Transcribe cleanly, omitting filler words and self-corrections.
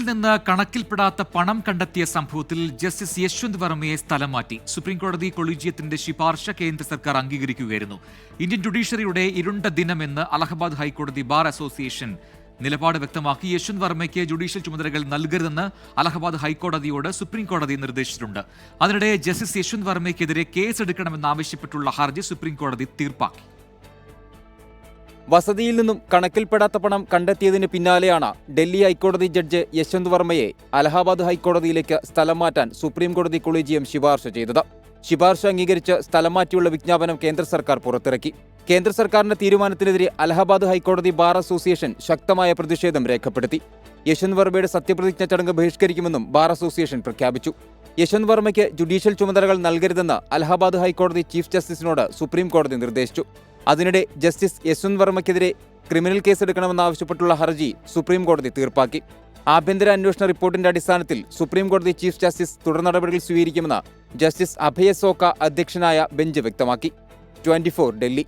Judicial നിന്ന് കണക്കിൽപ്പെടാത്ത പണം കണ്ടെത്തിയ സംഭവത്തിൽ ജസ്റ്റിസ് യശ്വന്ത് വർമ്മയെ സ്ഥലം മാറ്റി. സുപ്രീംകോടതി കൊളീജിയത്തിന്റെ ശുപാർശ കേന്ദ്ര സർക്കാർ അംഗീകരിക്കുകയായിരുന്നു. ഇന്ത്യൻ ജുഡീഷ്യറിയുടെ ഇരുണ്ട ദിനമെന്ന് അലഹബാദ് ഹൈക്കോടതി ബാർ അസോസിയേഷൻ നിലപാട് വ്യക്തമാക്കി. യശ്വന്ത് വർമ്മയ്ക്ക് ജുഡീഷ്യൽ ചുമതലകൾ നൽകരുതെന്ന് അലഹബാദ് ഹൈക്കോടതിയോട് സുപ്രീംകോടതി നിർദ്ദേശിച്ചിട്ടുണ്ട്. അതിനിടെ ജസ്റ്റിസ് യശ്വന്ത് വർമ്മയ്ക്കെതിരെ കേസെടുക്കണമെന്നാവശ്യപ്പെട്ടുള്ള ഹർജി സുപ്രീംകോടതി തീർപ്പാക്കി. വസതിയിൽ നിന്നും കണക്കിൽപ്പെടാത്ത പണം കണ്ടെത്തിയതിന് പിന്നാലെയാണ് ഡൽഹി ഹൈക്കോടതി ജഡ്ജ് യശ്വന്ത് വർമ്മയെ അലഹാബാദ് ഹൈക്കോടതിയിലേക്ക് സ്ഥലം മാറ്റാൻ സുപ്രീംകോടതി കൊളീജിയം ശുപാർശ ചെയ്തത്. ശുപാർശ അംഗീകരിച്ച് സ്ഥലം മാറ്റിയുള്ള വിജ്ഞാപനം കേന്ദ്ര സർക്കാർ പുറത്തിറക്കി. കേന്ദ്ര സർക്കാരിന്റെ തീരുമാനത്തിനെതിരെ അലഹാബാദ് ഹൈക്കോടതി ബാർ അസോസിയേഷൻ ശക്തമായ പ്രതിഷേധം രേഖപ്പെടുത്തി. യശ്വന്ത് വർമ്മയുടെ സത്യപ്രതിജ്ഞ ചടങ്ങ് ബഹിഷ്കരിക്കുമെന്നും ബാർ അസോസിയേഷൻ പ്രഖ്യാപിച്ചു. യശ്വന്ത് വർമ്മയ്ക്ക് ജുഡീഷ്യൽ ചുമതലകൾ നൽകരുതെന്ന് അലഹാബാദ് ഹൈക്കോടതി ചീഫ് ജസ്റ്റിസിനോട് സുപ്രീംകോടതി നിർദ്ദേശിച്ചു. അതിനിടെ ജസ്റ്റിസ് യശ്വന്ത് വർമ്മയ്ക്കെതിരെ ക്രിമിനൽ കേസെടുക്കണമെന്നാവശ്യപ്പെട്ടുള്ള ഹർജി സുപ്രീംകോടതി തീർപ്പാക്കി. ആഭ്യന്തര അന്വേഷണ റിപ്പോർട്ടിന്റെ അടിസ്ഥാനത്തിൽ സുപ്രീംകോടതി ചീഫ് ജസ്റ്റിസ് തുടർ നടപടികൾ സ്വീകരിക്കുമെന്ന് ജസ്റ്റിസ് അഭയ സോക്ക അധ്യക്ഷനായ ബെഞ്ച് വ്യക്തമാക്കി. 24 ഡൽഹി.